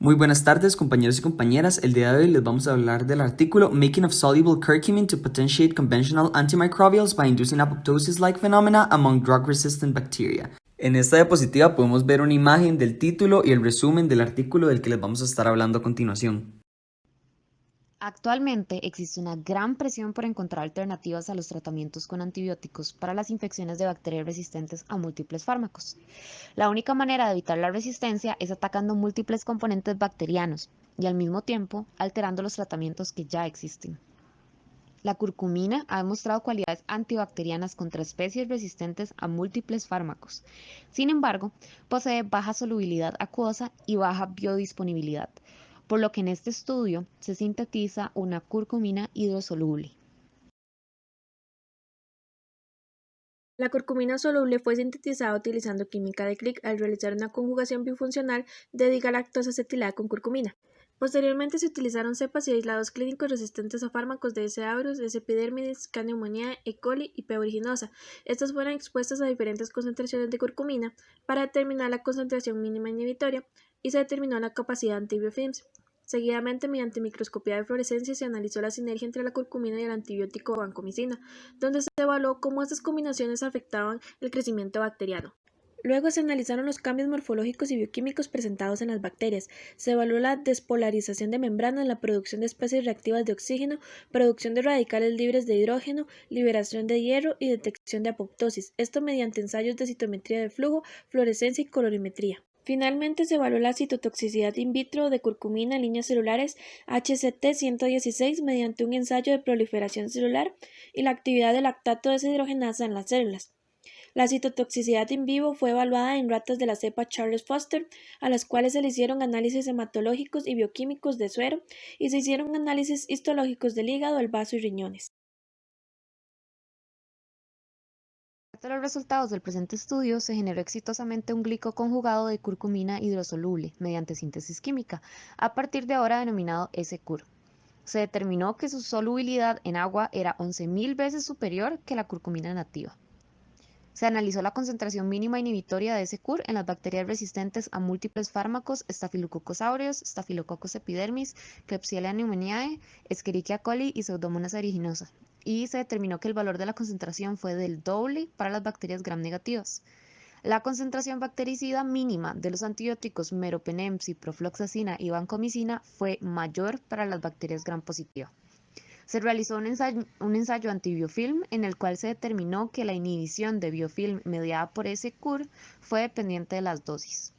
Muy buenas tardes, compañeros y compañeras. El día de hoy les vamos a hablar del artículo Making of Soluble Curcumin to Potentiate Conventional Antimicrobials by Inducing Apoptosis-like Phenomena Among Drug-Resistant Bacteria. En esta diapositiva podemos ver una imagen del título y el resumen del artículo del que les vamos a estar hablando a continuación. Actualmente existe una gran presión por encontrar alternativas a los tratamientos con antibióticos para las infecciones de bacterias resistentes a múltiples fármacos. La única manera de evitar la resistencia es atacando múltiples componentes bacterianos y al mismo tiempo alterando los tratamientos que ya existen. La curcumina ha demostrado cualidades antibacterianas contra especies resistentes a múltiples fármacos. Sin embargo, posee baja solubilidad acuosa y baja biodisponibilidad, por lo que en este estudio se sintetiza una curcumina hidrosoluble. La curcumina soluble fue sintetizada utilizando química de Crick al realizar una conjugación bifuncional de digalactosa acetilada con curcumina. Posteriormente se utilizaron cepas y aislados clínicos resistentes a fármacos de S. aureus, S. epidermidis, K. pneumoniae, E. coli y P. aeruginosa. Estas fueron expuestas a diferentes concentraciones de curcumina para determinar la concentración mínima inhibitoria y se determinó la capacidad antibiofilms. Seguidamente, mediante microscopía de fluorescencia, se analizó la sinergia entre la curcumina y el antibiótico vancomicina, donde se evaluó cómo estas combinaciones afectaban el crecimiento bacteriano. Luego se analizaron los cambios morfológicos y bioquímicos presentados en las bacterias. Se evaluó la despolarización de membranas, la producción de especies reactivas de oxígeno, producción de radicales libres de hidrógeno, liberación de hierro y detección de apoptosis, esto mediante ensayos de citometría de flujo, fluorescencia y colorimetría. Finalmente se evaluó la citotoxicidad in vitro de curcumina en líneas celulares HCT-116 mediante un ensayo de proliferación celular y la actividad de lactato deshidrogenasa en las células. La citotoxicidad in vivo fue evaluada en ratas de la cepa Charles Foster, a las cuales se le hicieron análisis hematológicos y bioquímicos de suero y se hicieron análisis histológicos del hígado, el vaso y riñones. De los resultados del presente estudio, se generó exitosamente un glicoconjugado de curcumina hidrosoluble mediante síntesis química, a partir de ahora denominado S-Cur. Se determinó que su solubilidad en agua era 11.000 veces superior que la curcumina nativa. Se analizó la concentración mínima inhibitoria de S-Cur en las bacterias resistentes a múltiples fármacos Staphylococcus aureus, Staphylococcus epidermis, Klebsiella pneumoniae, Escherichia coli y Pseudomonas aeruginosa, y se determinó que el valor de la concentración fue del doble para las bacterias gram negativas. La concentración bactericida mínima de los antibióticos meropenem, ciprofloxacina y vancomicina fue mayor para las bacterias gram positivas. Se realizó un ensayo antibiofilm en el cual se determinó que la inhibición de biofilm mediada por S-Cur fue dependiente de las dosis.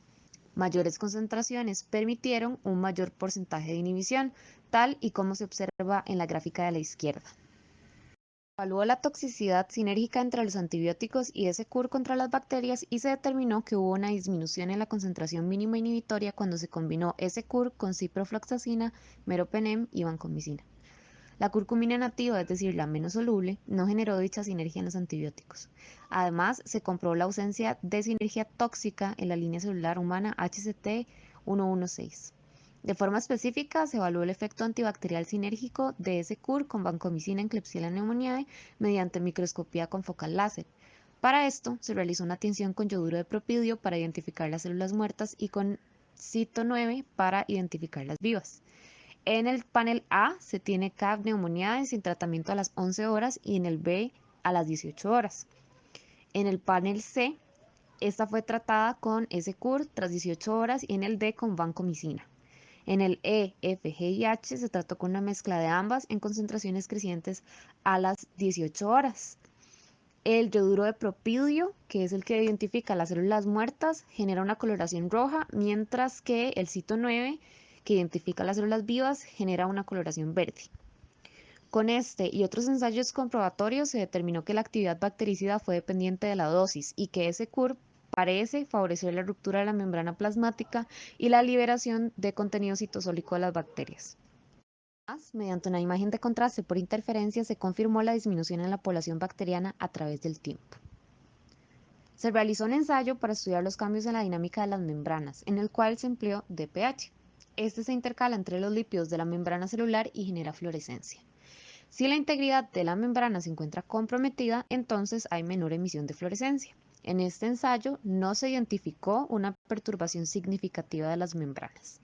Mayores concentraciones permitieron un mayor porcentaje de inhibición, tal y como se observa en la gráfica de la izquierda. Evaluó la toxicidad sinérgica entre los antibióticos y S-Cur contra las bacterias y se determinó que hubo una disminución en la concentración mínima inhibitoria cuando se combinó S-Cur con ciprofloxacina, meropenem y vancomicina. La curcumina nativa, es decir, la menos soluble, no generó dicha sinergia en los antibióticos. Además, se comprobó la ausencia de sinergia tóxica en la línea celular humana HCT116. De forma específica, se evaluó el efecto antibacterial sinérgico de S-Cur con vancomicina en Klebsiella pneumoniae mediante microscopía con focal láser. Para esto, se realizó una tinción con yoduro de propidio para identificar las células muertas y con Cito 9 para identificar las vivas. En el panel A se tiene K. pneumoniae sin tratamiento a las 11 horas y en el B a las 18 horas. En el panel C, esta fue tratada con S-Cur tras 18 horas y en el D con vancomicina. En el E, F, G y H se trató con una mezcla de ambas en concentraciones crecientes a las 18 horas. El yoduro de propidio, que es el que identifica las células muertas, genera una coloración roja, mientras que el Cito 9, que identifica las células vivas, genera una coloración verde. Con este y otros ensayos comprobatorios se determinó que la actividad bactericida fue dependiente de la dosis y que ese CUR parece favorecer la ruptura de la membrana plasmática y la liberación de contenido citosólico de las bacterias. Además, mediante una imagen de contraste por interferencia se confirmó la disminución en la población bacteriana a través del tiempo. Se realizó un ensayo para estudiar los cambios en la dinámica de las membranas, en el cual se empleó DPH. Este se intercala entre los lípidos de la membrana celular y genera fluorescencia. Si la integridad de la membrana se encuentra comprometida, entonces hay menor emisión de fluorescencia. En este ensayo no se identificó una perturbación significativa de las membranas.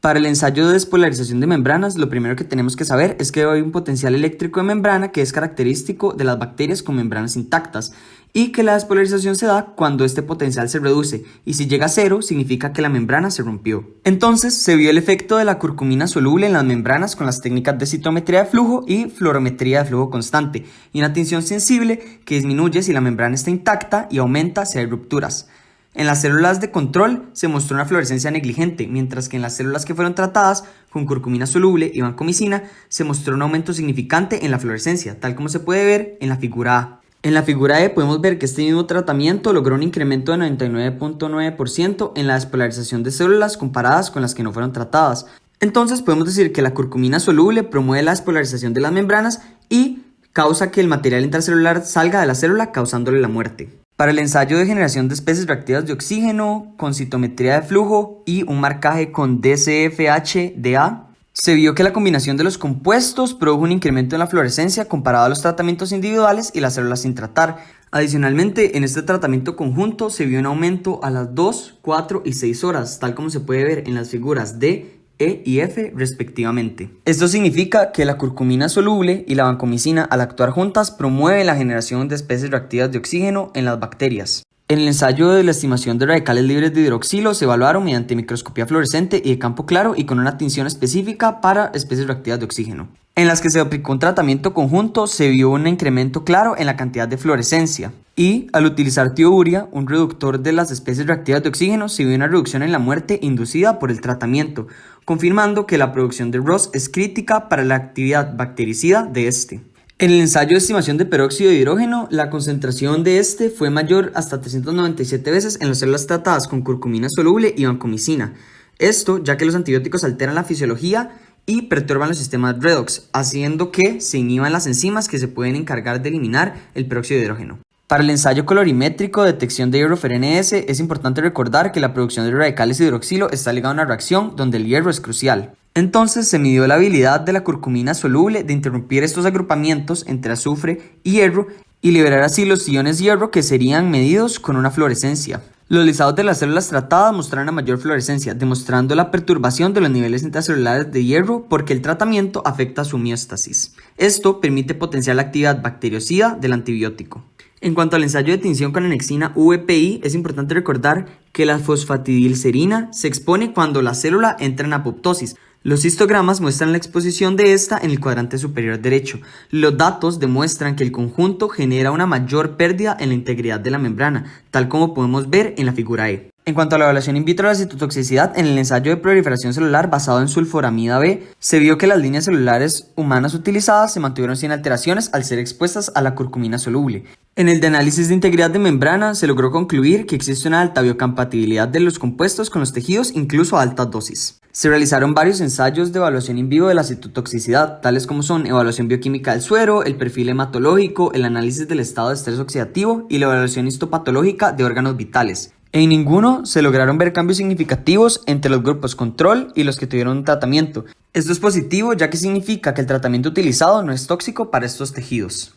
Para el ensayo de despolarización de membranas, lo primero que tenemos que saber es que hay un potencial eléctrico de membrana que es característico de las bacterias con membranas intactas y que la despolarización se da cuando este potencial se reduce y si llega a cero significa que la membrana se rompió. Entonces se vio el efecto de la curcumina soluble en las membranas con las técnicas de citometría de flujo y fluorometría de flujo constante y una tensión sensible que disminuye si la membrana está intacta y aumenta si hay rupturas. En las células de control se mostró una fluorescencia negligente, mientras que en las células que fueron tratadas con curcumina soluble y vancomicina se mostró un aumento significante en la fluorescencia, tal como se puede ver en la figura A. En la figura E podemos ver que este mismo tratamiento logró un incremento de 99.9% en la despolarización de células comparadas con las que no fueron tratadas. Entonces podemos decir que la curcumina soluble promueve la despolarización de las membranas y causa que el material intracelular salga de la célula causándole la muerte. Para el ensayo de generación de especies reactivas de oxígeno con citometría de flujo y un marcaje con DCFH-DA, se vio que la combinación de los compuestos produjo un incremento en la fluorescencia comparado a los tratamientos individuales y las células sin tratar. Adicionalmente, en este tratamiento conjunto se vio un aumento a las 2, 4 y 6 horas, tal como se puede ver en las figuras D, E y F respectivamente. Esto significa que la curcumina soluble y la vancomicina al actuar juntas promueven la generación de especies reactivas de oxígeno en las bacterias. En el ensayo de la estimación de radicales libres de hidroxilo se evaluaron mediante microscopía fluorescente y de campo claro y con una tinción específica para especies reactivas de oxígeno. En las que se aplicó un tratamiento conjunto se vio un incremento claro en la cantidad de fluorescencia. Y al utilizar tiouria, un reductor de las especies reactivas de oxígeno, se vio una reducción en la muerte inducida por el tratamiento, confirmando que la producción de ROS es crítica para la actividad bactericida de este. En el ensayo de estimación de peróxido de hidrógeno, la concentración de este fue mayor hasta 397 veces en las células tratadas con curcumina soluble y vancomicina. Esto ya que los antibióticos alteran la fisiología y perturban los sistemas redox, haciendo que se inhiban las enzimas que se pueden encargar de eliminar el peróxido de hidrógeno. Para el ensayo colorimétrico de detección de hierro FRNS es importante recordar que la producción de radicales hidroxilo está ligada a una reacción donde el hierro es crucial. Entonces se midió la habilidad de la curcumina soluble de interrumpir estos agrupamientos entre azufre y hierro y liberar así los iones hierro que serían medidos con una fluorescencia. Los lisados de las células tratadas mostraron una mayor fluorescencia, demostrando la perturbación de los niveles intracelulares de hierro porque el tratamiento afecta su homeostasis. Esto permite potenciar la actividad bactericida del antibiótico. En cuanto al ensayo de tinción con anexina VPI, es importante recordar que la fosfatidilcerina se expone cuando la célula entra en apoptosis. Los histogramas muestran la exposición de esta en el cuadrante superior derecho. Los datos demuestran que el conjunto genera una mayor pérdida en la integridad de la membrana, tal como podemos ver en la figura E. En cuanto a la evaluación in vitro de la citotoxicidad, en el ensayo de proliferación celular basado en sulforamida B, se vio que las líneas celulares humanas utilizadas se mantuvieron sin alteraciones al ser expuestas a la curcumina soluble. En el de análisis de integridad de membrana, se logró concluir que existe una alta biocompatibilidad de los compuestos con los tejidos, incluso a altas dosis. Se realizaron varios ensayos de evaluación in vivo de la citotoxicidad, tales como son evaluación bioquímica del suero, el perfil hematológico, el análisis del estado de estrés oxidativo y la evaluación histopatológica de órganos vitales. En ninguno se lograron ver cambios significativos entre los grupos control y los que tuvieron un tratamiento. Esto es positivo ya que significa que el tratamiento utilizado no es tóxico para estos tejidos.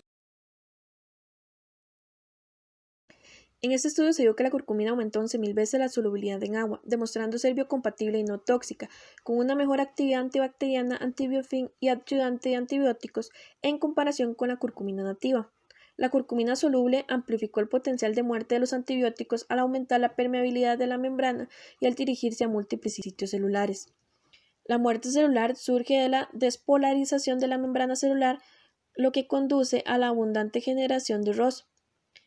En este estudio se vio que la curcumina aumentó 11.000 veces la solubilidad en agua, demostrando ser biocompatible y no tóxica, con una mejor actividad antibacteriana, antibiofín y ayudante de antibióticos en comparación con la curcumina nativa. La curcumina soluble amplificó el potencial de muerte de los antibióticos al aumentar la permeabilidad de la membrana y al dirigirse a múltiples sitios celulares. La muerte celular surge de la despolarización de la membrana celular, lo que conduce a la abundante generación de ROS.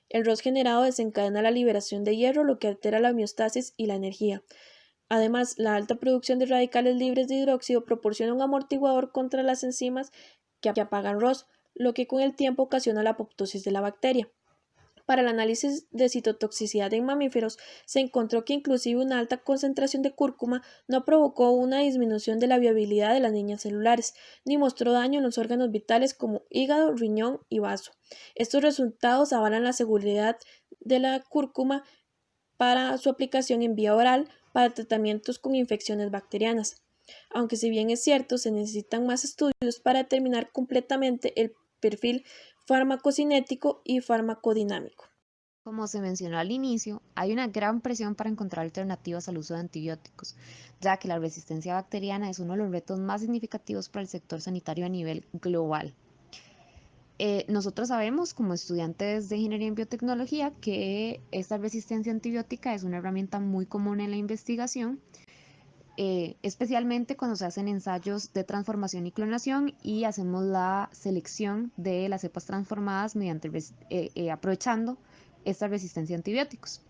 El ROS generado desencadena la liberación de hierro, lo que altera la homeostasis y la energía. Además, la alta producción de radicales libres de hidróxido proporciona un amortiguador contra las enzimas que apagan ROS, lo que con el tiempo ocasiona la apoptosis de la bacteria. Para el análisis de citotoxicidad en mamíferos, se encontró que inclusive una alta concentración de cúrcuma no provocó una disminución de la viabilidad de las líneas celulares, ni mostró daño en los órganos vitales como hígado, riñón y vaso. Estos resultados avalan la seguridad de la cúrcuma para su aplicación en vía oral para tratamientos con infecciones bacterianas. Aunque si bien es cierto, se necesitan más estudios para determinar completamente el perfil farmacocinético y farmacodinámico. Como se mencionó al inicio, hay una gran presión para encontrar alternativas al uso de antibióticos, ya que la resistencia bacteriana es uno de los retos más significativos para el sector sanitario a nivel global. Nosotros sabemos, como estudiantes de ingeniería en biotecnología, que esta resistencia antibiótica es una herramienta muy común en la investigación, especialmente cuando se hacen ensayos de transformación y clonación y hacemos la selección de las cepas transformadas aprovechando esta resistencia a antibióticos.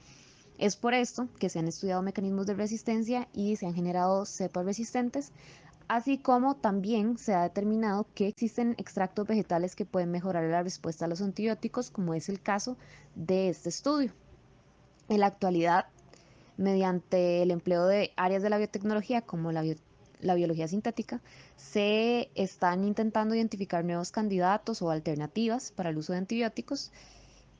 Es por esto que se han estudiado mecanismos de resistencia y se han generado cepas resistentes, así como también se ha determinado que existen extractos vegetales que pueden mejorar la respuesta a los antibióticos, como es el caso de este estudio. En la actualidad, mediante el empleo de áreas de la biotecnología como la biología sintética, se están intentando identificar nuevos candidatos o alternativas para el uso de antibióticos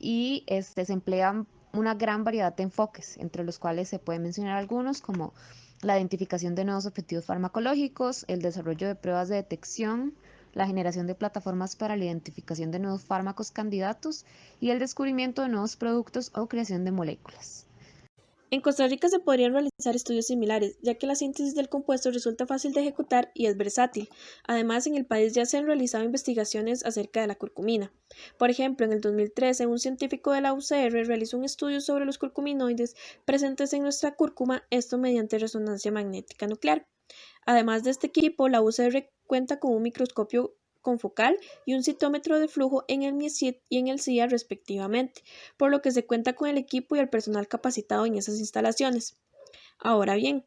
y se emplean una gran variedad de enfoques, entre los cuales se pueden mencionar algunos como la identificación de nuevos objetivos farmacológicos, el desarrollo de pruebas de detección, la generación de plataformas para la identificación de nuevos fármacos candidatos y el descubrimiento de nuevos productos o creación de moléculas. En Costa Rica se podrían realizar estudios similares, ya que la síntesis del compuesto resulta fácil de ejecutar y es versátil. Además, en el país ya se han realizado investigaciones acerca de la curcumina. Por ejemplo, en el 2013, un científico de la UCR realizó un estudio sobre los curcuminoides presentes en nuestra cúrcuma, esto mediante resonancia magnética nuclear. Además de este equipo, la UCR cuenta con un microscopio confocal y un citómetro de flujo en el MIECIT y en el CIA respectivamente, por lo que se cuenta con el equipo y el personal capacitado en esas instalaciones. Ahora bien,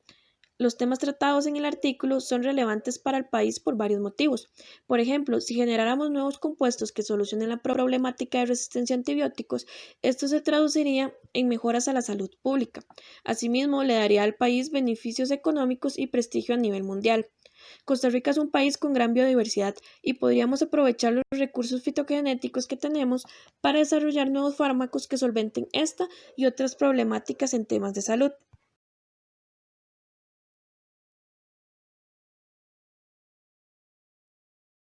los temas tratados en el artículo son relevantes para el país por varios motivos. Por ejemplo, si generáramos nuevos compuestos que solucionen la problemática de resistencia a antibióticos, esto se traduciría en mejoras a la salud pública. Asimismo, le daría al país beneficios económicos y prestigio a nivel mundial. Costa Rica es un país con gran biodiversidad y podríamos aprovechar los recursos fitogenéticos que tenemos para desarrollar nuevos fármacos que solventen esta y otras problemáticas en temas de salud.